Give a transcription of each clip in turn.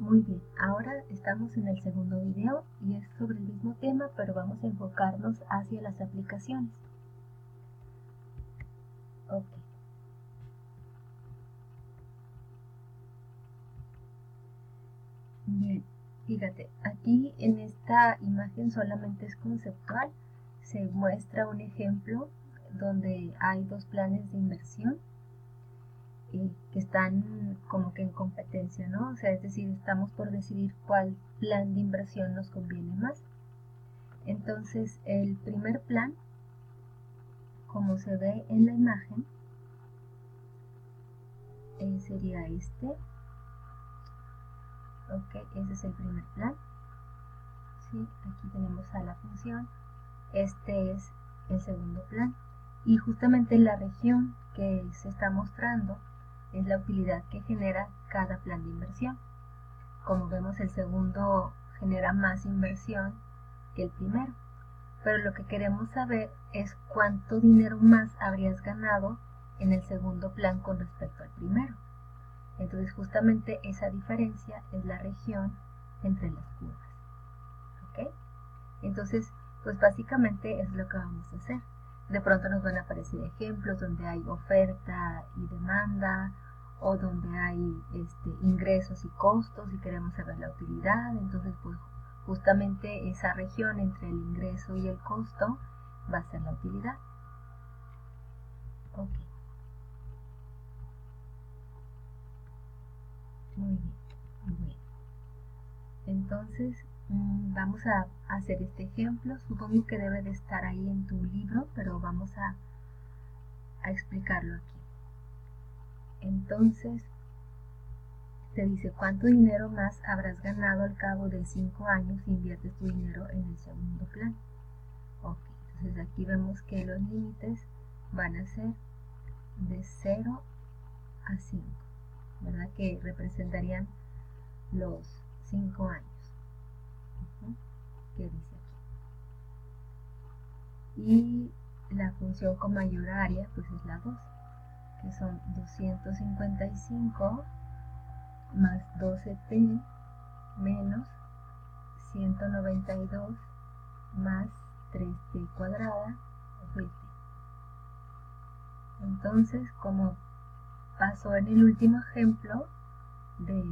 Muy bien, ahora estamos en el segundo video y es sobre el mismo tema, pero vamos a enfocarnos hacia las aplicaciones. Ok. Bien, fíjate, aquí en esta imagen solamente es conceptual, se muestra un ejemplo donde hay dos planes de inversión que están como que en competencia, ¿no? O sea, es decir, estamos por decidir cuál plan de inversión nos conviene más. Entonces, el primer plan, como se ve en la imagen, sería este. Ok, ese es el primer plan. ¿Sí? Aquí tenemos a la función. Este es el segundo plan. Y justamente la región que se está mostrando es la utilidad que genera cada plan de inversión. Como vemos, el segundo genera más inversión que el primero. Pero lo que queremos saber es cuánto dinero más habrías ganado en el segundo plan con respecto al primero. Entonces justamente esa diferencia es la región entre las curvas. ¿Ok? Entonces, pues básicamente es lo que vamos a hacer. De pronto nos van a aparecer ejemplos donde hay oferta y demanda, o donde hay ingresos y costos y queremos saber la utilidad. Entonces, pues justamente esa región entre el ingreso y el costo va a ser la utilidad. Ok. Muy bien. Bueno. Entonces, vamos a hacer este ejemplo. Supongo que debe de estar ahí en tu libro, pero vamos a explicarlo aquí. Entonces, te dice cuánto dinero más habrás ganado al cabo de 5 años si inviertes tu dinero en el segundo plan. Ok, entonces aquí vemos que los límites van a ser de 0 a 5, ¿verdad? Que representarían los 5 años. ¿Qué dice aquí? Y la función con mayor área pues es la 2, que son 255 más 12t menos 192 más 3t cuadrada dt. Entonces, como pasó en el último ejemplo de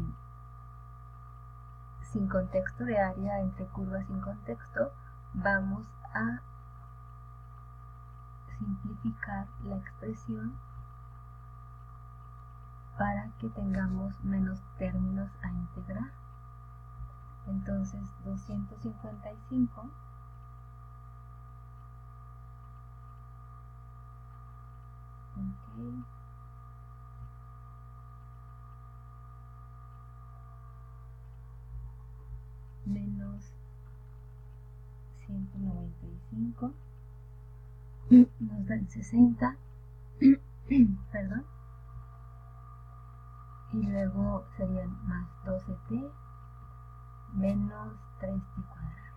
sin contexto de área entre curvas sin contexto, vamos a simplificar la expresión para que tengamos menos términos a integrar. Entonces 255 menos 195 nos dan 60 perdón, y luego serían más 12t menos 3t cuadrado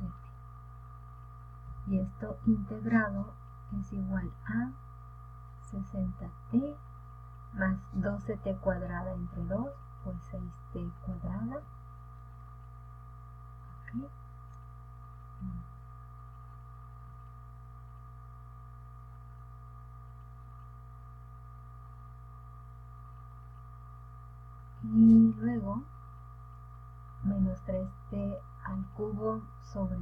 dt. Y esto integrado es igual a 60t más 12t cuadrada entre 2 por 6t cuadrada. Okay. Y luego menos 3t al cubo sobre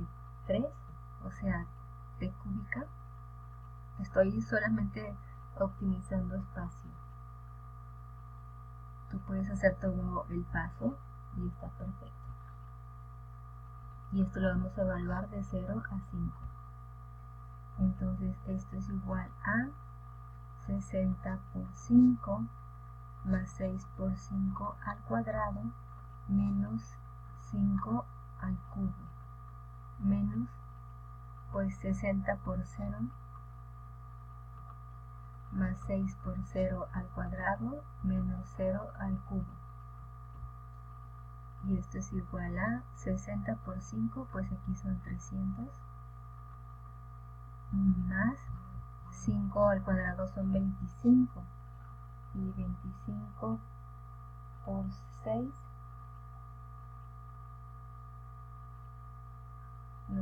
3, o sea, t cúbica. Estoy solamente optimizando espacio. Tú puedes hacer todo el paso y está perfecto. Y esto lo vamos a evaluar de 0 a 5. Entonces esto es igual a 60 por 5 más 6 por 5 al cuadrado menos 5 al cubo menos pues 60 por 0 más 6 por 0 al cuadrado menos 0 al cubo. Y esto es igual a 60 por 5, pues aquí son 300, más 5 al cuadrado son 25, y 25 por 6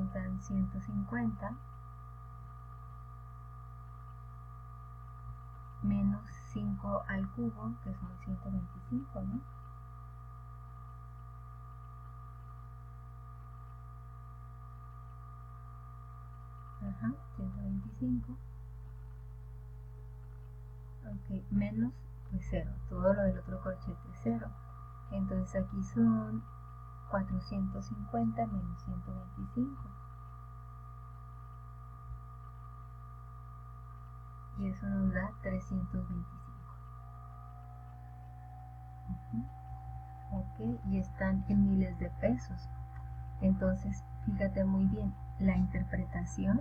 nos dan 150 menos 5 al cubo, que son 125, ¿no? Ajá, 125. Ok, menos pues 0, todo lo del otro corchete es 0. Entonces aquí son 450 menos 125. Y eso nos da 325. Ok, y están en miles de pesos. Entonces, fíjate muy bien, la interpretación,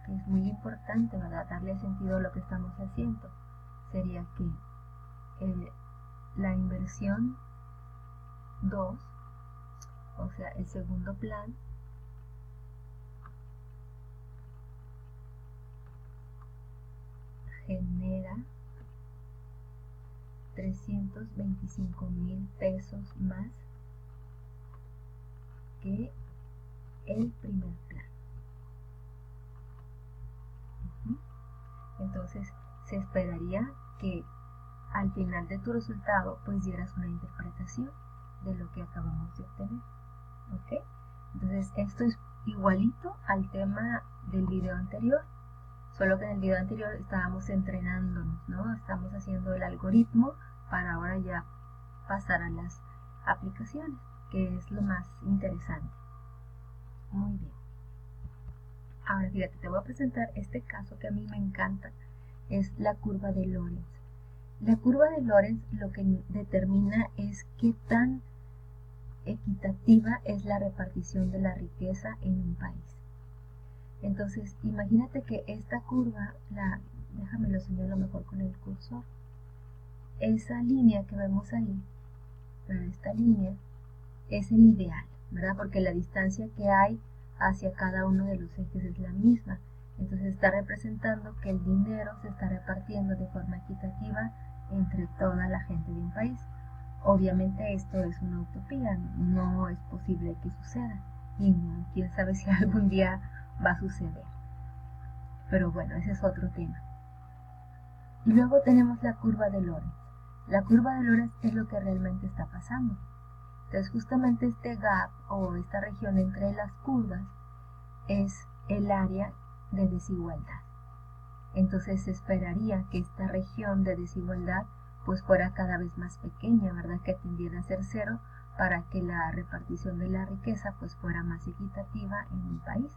que es muy importante, ¿verdad? Darle sentido a lo que estamos haciendo, sería que la inversión 2, o sea, el segundo plan, genera 325,000 pesos más que el primer plan. Entonces, se esperaría que al final de tu resultado pues dieras una interpretación de lo que acabamos de obtener. ¿Ok? Entonces, esto es igualito al tema del video anterior, solo que en el video anterior estábamos entrenándonos, ¿no? Estamos haciendo el algoritmo para ahora ya pasar a las aplicaciones, que es lo más interesante. Muy bien. Ahora fíjate, te voy a presentar este caso que a mí me encanta, es la curva de Lorenz. La curva de Lorenz lo que determina es qué tan equitativa es la repartición de la riqueza en un país. Entonces, imagínate que esta curva, déjame lo señalo mejor con el cursor, esa línea que vemos ahí, esta línea es el ideal, ¿verdad? Porque la distancia que hay hacia cada uno de los ejes es la misma. Entonces está representando que el dinero se está repartiendo de forma equitativa entre toda la gente de un país. Obviamente esto es una utopía, no es posible que suceda y quién sabe si algún día va a suceder. Pero bueno, ese es otro tema. Y luego tenemos la curva de Lorenz. La curva de Lorenz es lo que realmente está pasando. Entonces justamente este gap o esta región entre las curvas es el área de desigualdad. Entonces se esperaría que esta región de desigualdad pues fuera cada vez más pequeña, ¿verdad? Que tendiera a ser 0 para que la repartición de la riqueza pues fuera más equitativa en un país,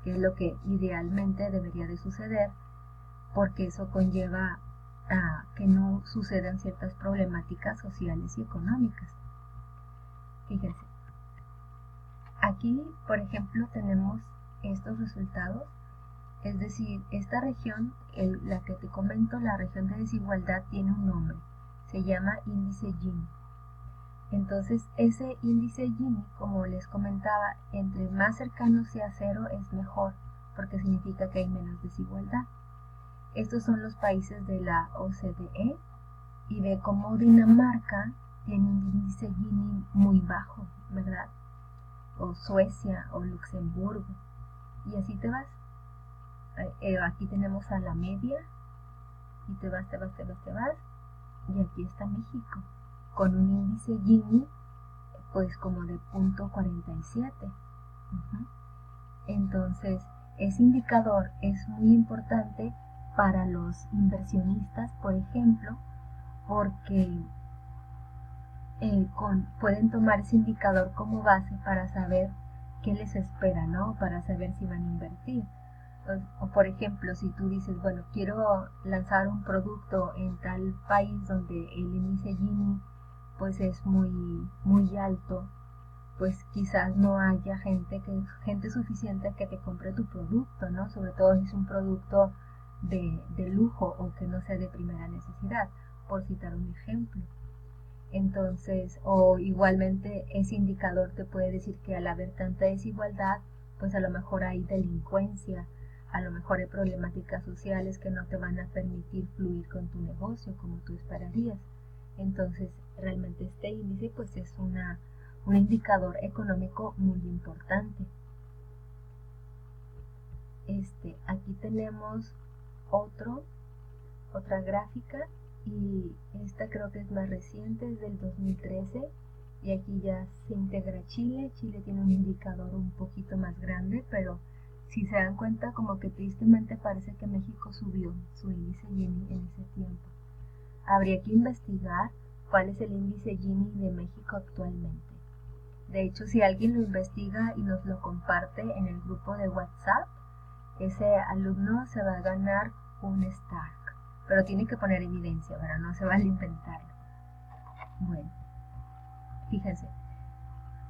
que es lo que idealmente debería de suceder, porque eso conlleva a que no sucedan ciertas problemáticas sociales y económicas. Fíjense, aquí por ejemplo tenemos estos resultados, es decir, esta región, la que te comento, la región de desigualdad, tiene un nombre, se llama índice Gini. Entonces ese índice Gini, como les comentaba, entre más cercano sea 0 es mejor, porque significa que hay menos desigualdad. Estos son los países de la OCDE y ve cómo Dinamarca tiene un índice Gini muy bajo, ¿verdad? O Suecia o Luxemburgo, y así te vas. Aquí tenemos a la media y te vas, y aquí está México con un índice Gini pues como de 0.47. Entonces ese indicador es muy importante para los inversionistas, por ejemplo, porque pueden tomar ese indicador como base para saber qué les espera, ¿no? Para saber si van a invertir. O por ejemplo, si tú dices, bueno, quiero lanzar un producto en tal país donde el índice Gini pues es muy alto, pues quizás no haya gente suficiente que te compre tu producto, ¿no? Sobre todo si es un producto de lujo o que no sea de primera necesidad, por citar un ejemplo. Entonces, o igualmente ese indicador te puede decir que al haber tanta desigualdad, pues a lo mejor hay delincuencia, a lo mejor hay problemáticas sociales que no te van a permitir fluir con tu negocio como tú esperarías. Entonces, realmente este índice pues es un indicador económico muy importante. aquí tenemos otra gráfica, y esta creo que es más reciente, es del 2013, y aquí ya se integra Chile. Chile tiene un indicador un poquito más grande, pero si se dan cuenta, como que tristemente parece que México subió su índice Gini en ese tiempo. Habría que investigar cuál es el índice Gini de México actualmente. De hecho, si alguien lo investiga y nos lo comparte en el grupo de WhatsApp, ese alumno se va a ganar un Stark. Pero tiene que poner evidencia, ¿verdad? No se vale inventarlo. Bueno, fíjense.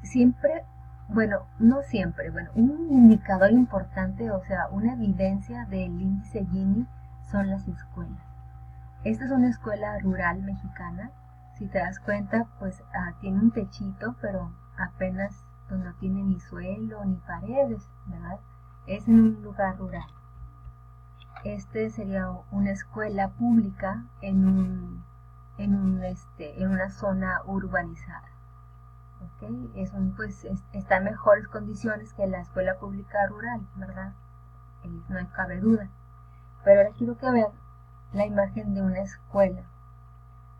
Siempre, bueno, no siempre, bueno, un indicador importante, o sea, una evidencia del índice Gini son las escuelas. Esta es una escuela rural mexicana. Si te das cuenta, pues tiene un techito, pero apenas pues, no tiene ni suelo ni paredes, ¿verdad? Es en un lugar rural. Este sería una escuela pública en una zona urbanizada. ¿Okay? Está en mejores condiciones que la escuela pública rural, ¿verdad? No cabe duda. Pero ahora quiero que vean la imagen de una escuela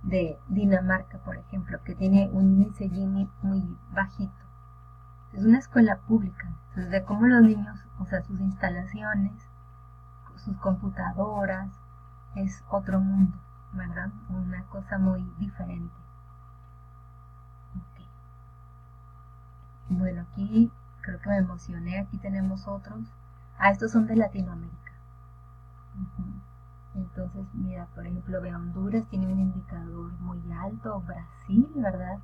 de Dinamarca, por ejemplo, que tiene un índice Gini muy bajito. Es una escuela pública, entonces de cómo los niños, o sea, sus instalaciones, sus computadoras, es otro mundo, ¿verdad? Una cosa muy diferente. Okay. Bueno, aquí creo que me emocioné, aquí tenemos otros. Estos son de Latinoamérica. Entonces, mira, por ejemplo, ve Honduras, tiene un indicador muy alto, Brasil, ¿verdad?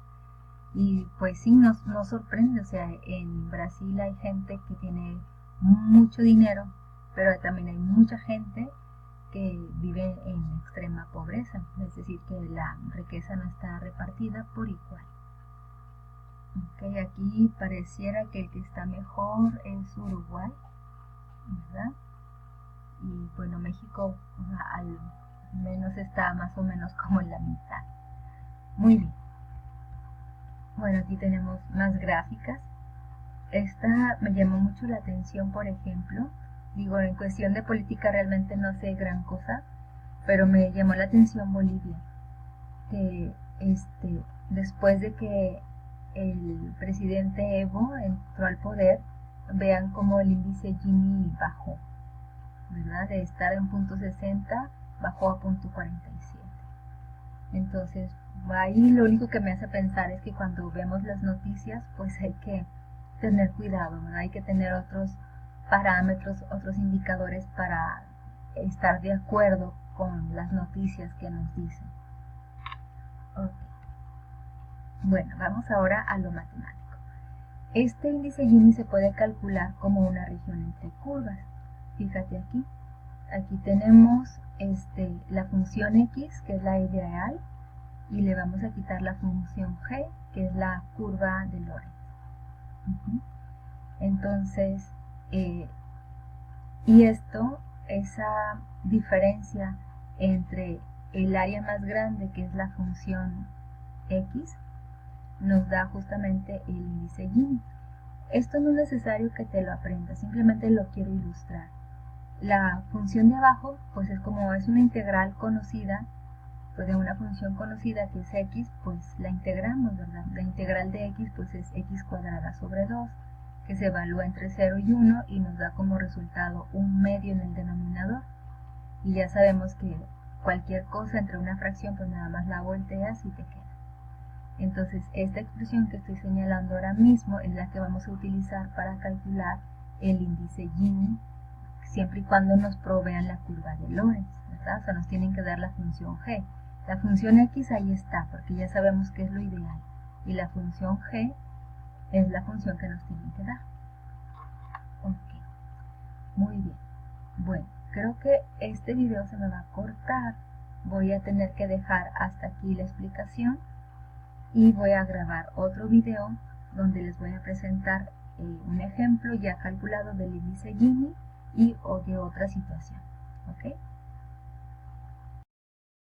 Y pues sí, nos sorprende, o sea, en Brasil hay gente que tiene mucho dinero, pero también hay mucha gente que vive en extrema pobreza, es decir, que la riqueza no está repartida por igual. Okay, aquí pareciera que el que está mejor es Uruguay, ¿verdad? Y bueno, México al menos está más o menos como en la mitad. Muy bien. Bueno, aquí tenemos más gráficas. Esta me llamó mucho la atención, por ejemplo. Digo, en cuestión de política realmente no sé gran cosa, pero me llamó la atención Bolivia. Que después de que el presidente Evo entró al poder, vean cómo el índice Gini bajó, ¿verdad? De estar en .60 bajó a .47. Entonces, ahí lo único que me hace pensar es que cuando vemos las noticias, pues hay que tener cuidado, ¿verdad? Hay que tener otros parámetros, otros indicadores para estar de acuerdo con las noticias que nos dicen. Okay. Bueno, vamos ahora a lo matemático. Este índice Gini se puede calcular como una región entre curvas. Fíjate aquí. Aquí tenemos la función x, que es la ideal, y le vamos a quitar la función g, que es la curva de Lorentz. Entonces, y esa diferencia entre el área más grande, que es la función x, nos da justamente el índice Gini. Esto no es necesario que te lo aprendas, simplemente lo quiero ilustrar. La función de abajo, pues es como es una integral conocida, pues de una función conocida que es x, pues la integramos, ¿verdad? La integral de x pues es x cuadrada sobre 2, que se evalúa entre 0 y 1 y nos da como resultado un medio en el denominador. Y ya sabemos que cualquier cosa entre una fracción, pues nada más la volteas y te queda. Entonces, esta expresión que estoy señalando ahora mismo es la que vamos a utilizar para calcular el índice Gini, siempre y cuando nos provean la curva de Lorentz, ¿verdad? O sea, nos tienen que dar la función g. La función x ahí está, porque ya sabemos que es lo ideal. Y la función g es la función que nos tienen que dar. Ok, muy bien. Bueno, creo que este video se me va a cortar. Voy a tener que dejar hasta aquí la explicación. Y voy a grabar otro video donde les voy a presentar un ejemplo ya calculado del índice Gini y o de otra situación. ¿Ok?